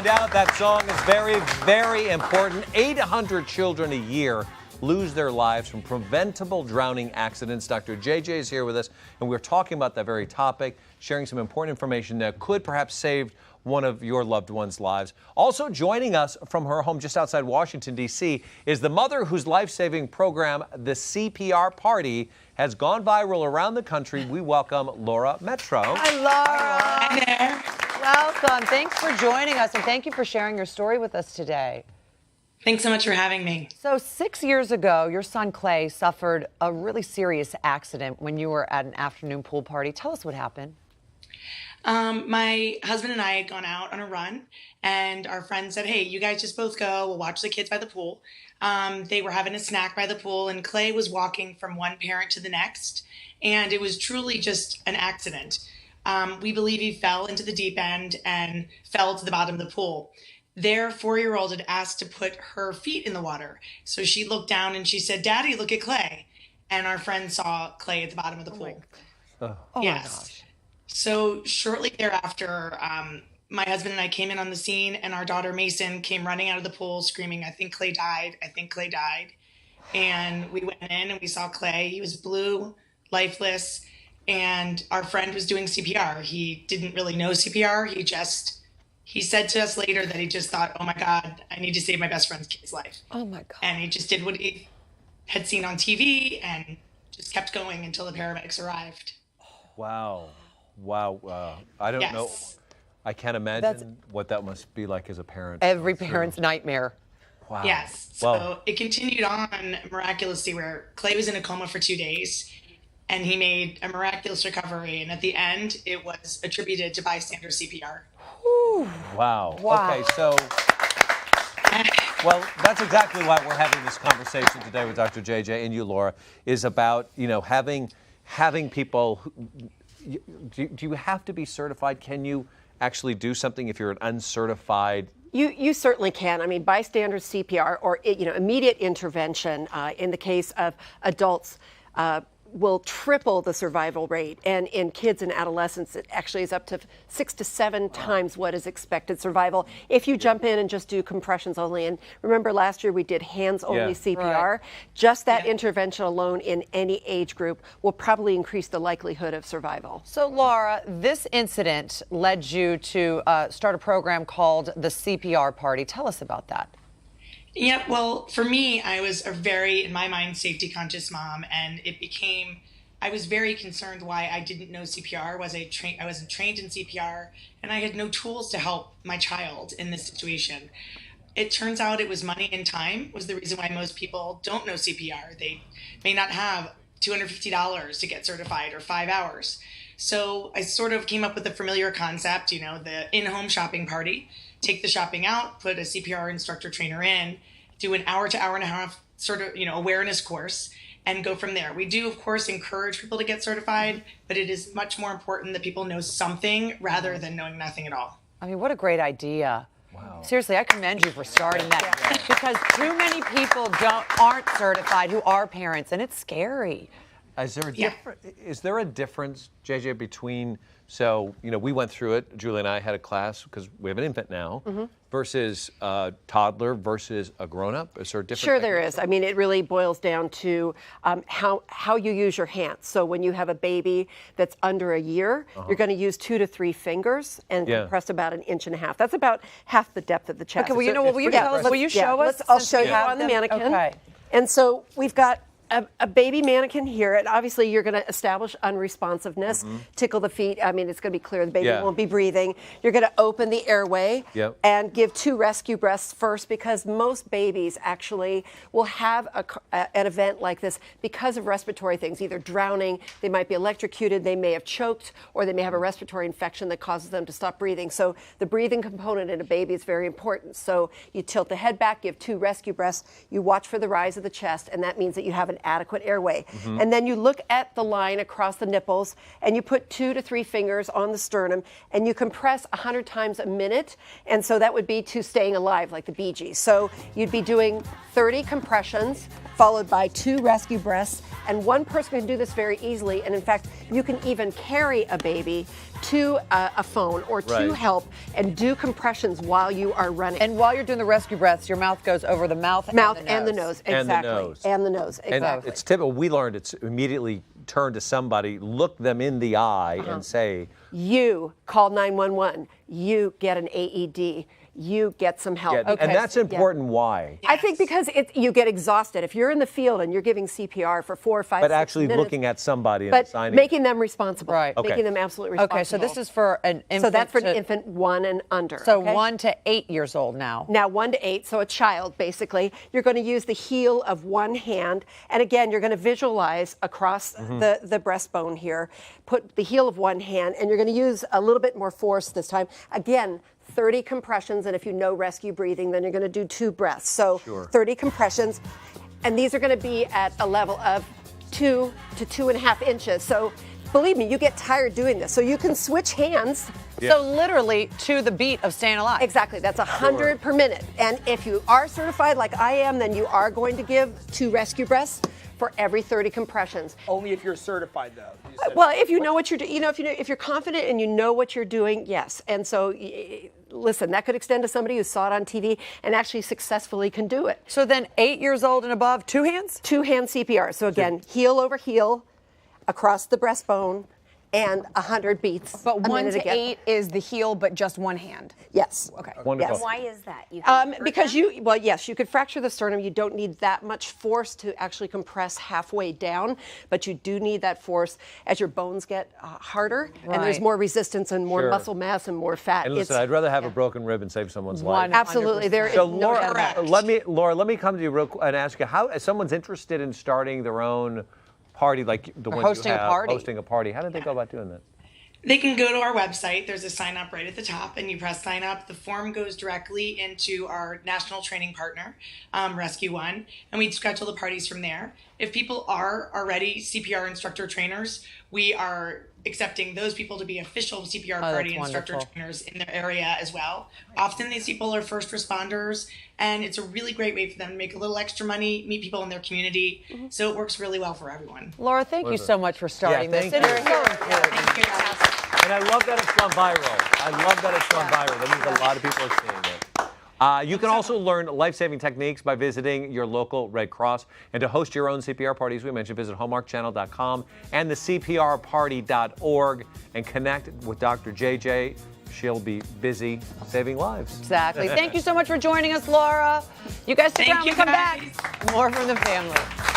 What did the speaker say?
find out. That song is very, very important. 800 children a year lose their lives from preventable drowning accidents. Dr. JJ is here with us, and we're talking about that very topic, sharing some important information that could perhaps save one of your loved ones' lives. Also joining us from her home just outside Washington, D.C. is the mother whose life-saving program, the CPR Party, has gone viral around the country. We welcome Laura Metro. Hi, Laura. Hi there. Welcome. Thanks for joining us, and thank you for sharing your story with us today. Thanks so much for having me. So 6 years ago, your son Clay suffered a really serious accident when you were at an afternoon pool party. Tell us what happened. My husband and I had gone out on a run, and our friend said, hey, you guys just both go. We'll watch the kids by the pool. They were having a snack by the pool, and Clay was walking from one parent to the next, and it was truly just an accident. We believe he fell into the deep end and fell to the bottom of the pool. Their 4-year-old had asked to put her feet in the water. So she looked down and she said, Daddy, look at Clay. And our friend saw Clay at the bottom of the pool. Oh yes. My gosh. So shortly thereafter, my husband and I came in on the scene, and our daughter Mason came running out of the pool screaming, I think Clay died. I think Clay died. And we went in and we saw Clay. He was blue, lifeless. And our friend was doing CPR. He didn't really know CPR. He said to us later that he just thought, oh my God, I need to save my best friend's kid's life. Oh my God. And he just did what he had seen on TV and just kept going until the paramedics arrived. Wow. Wow. I don't know. I can't imagine what that must be like as a parent. Every parent's nightmare. Wow. Yes. So it continued on miraculously, where Clay was in a coma for 2 days. And he made a miraculous recovery. And at the end, it was attributed to bystander CPR. Wow. Wow. Okay, so, well, that's exactly why we're having this conversation today with Dr. JJ and you, Laura, is about, having people, do you have to be certified? Can you actually do something if you're an uncertified? You certainly can. I mean, bystander CPR or, immediate intervention in the case of adults will triple the survival rate. And in kids and adolescents, it actually is up to 6 to 7 times what is expected survival if you jump in and just do compressions only. And remember, last year we did hands-only CPR. Right. Just that intervention alone in any age group will probably increase the likelihood of survival. So, Laura, this incident led you to start a program called the CPR Party. Tell us about that. Yeah, well, for me, I was a very, in my mind, safety conscious mom, and I was very concerned why I didn't know CPR. I wasn't trained in CPR, and I had no tools to help my child in this situation. It turns out it was money and time was the reason why most people don't know CPR. They may not have $250 to get certified or 5 hours. So I sort of came up with a familiar concept, the in-home shopping party. Take the shopping out, put a CPR instructor trainer in, do an hour to hour and a half sort of, awareness course, and go from there. We do, of course, encourage people to get certified, but it is much more important that people know something rather than knowing nothing at all. I mean, what a great idea. Wow. Seriously, I commend you for starting that because too many people aren't certified who are parents, and it's scary. Is there a difference, JJ, between, we went through it, Julie and I had a class because we have an infant now, versus a toddler versus a grown-up? Is there a difference? Sure there is. I mean, it really boils down to how you use your hands. So when you have a baby that's under a year, you're going to use 2 to 3 fingers and compress about 1.5 inches. That's about half the depth of the chest. Okay, well, will you tell us? Will you show us? I'll show you on the mannequin. Okay. And so we've got a baby mannequin here, and obviously you're going to establish unresponsiveness, tickle the feet. I mean, it's going to be clear the baby won't be breathing. You're going to open the airway and give 2 rescue breaths first, because most babies actually will have an event like this because of respiratory things, either drowning, they might be electrocuted, they may have choked, or they may have a respiratory infection that causes them to stop breathing. So the breathing component in a baby is very important. So you tilt the head back, give 2 rescue breaths, you watch for the rise of the chest, and that means that you have an adequate airway. And then you look at the line across the nipples, and you put 2 to 3 fingers on the sternum, and you compress 100 times a minute. And so that would be to staying alive, like the Bee Gees. So you'd be doing 30 compressions, followed by 2 rescue breaths. And one person can do this very easily. And in fact, you can even carry a baby to a phone or to help and do compressions while you are running. And while you're doing the rescue breaths, your mouth goes over the mouth and the nose. Exactly. And the nose. And the nose. Exactly. And it's typical. We learned it's immediately turn to somebody, look them in the eye, and say, you call 911. You get an AED. You get some help. Yeah, and that's important. Why? I think because you get exhausted. If you're in the field and you're giving CPR for 4 or 5 But 6 actually minutes, looking at somebody and but assigning making them responsible. Right. Okay. Making them absolutely responsible. Okay, so this is for an infant. So that's for an infant 1 and under. So okay? 1 to 8 years old now. Now 1 to 8, so a child basically. You're going to use the heel of one hand, and again you're going to visualize across the breastbone here. Put the heel of one hand, and you're going to use a little bit more force this time. Again, 30 compressions, and if you know rescue breathing, then you're going to do 2 breaths. So 30 compressions, and these are going to be at a level of 2 to 2.5 inches. So believe me, you get tired doing this. So you can switch hands. So literally to the beat of Staying Alive. Exactly, that's 100 per minute. And if you are certified like I am, then you are going to give 2 rescue breaths for every 30 compressions. Only if you're certified, though. Well, if you know what you're doing, if you're confident and you know what you're doing, yes. And so, listen, that could extend to somebody who saw it on TV and actually successfully can do it. So then 8 years old and above, 2 hands? 2-hand CPR. So again, heel over heel, across the breastbone, and 100 beats. But a 1 minute to again. 8 is the heel, but just one hand. Yes. Okay. Wonderful. Yes. Why is that? You can hurt Because them? yes, you could fracture the sternum. You don't need that much force to actually compress halfway down, but you do need that force as your bones get harder and there's Right. more resistance and more muscle mass and more fat. And listen, I'd rather have a broken rib and save someone's life. Absolutely. There is So no doubt about it. Laura, let me come to you real quick and ask you, how, if someone's interested in starting their own party, like the one hosting you a have, party. hosting a party, how do they go about doing that? They can go to our website. There's a sign up right at the top, and you press sign up. The form goes directly into our national training partner, Rescue One, and we schedule the parties from there. If people are already CPR instructor trainers, we are accepting those people to be official CPR party instructor trainers in their area as well. Often these people are first responders, and it's a really great way for them to make a little extra money, meet people in their community. So it works really well for everyone. Laura, thank you so much for starting this. thank It you. is so important. Thank you. And I love that it's gone viral. I love that it's gone viral. That means a lot of people are seeing it. You can also learn life-saving techniques by visiting your local Red Cross. And to host your own CPR parties, we mentioned, visit hallmarkchannel.com and the CPRparty.org and connect with Dr. JJ. She'll be busy saving lives. Exactly. Thank you so much for joining us, Laura. You guys stick Thank around you, and come guys. back. More from the family.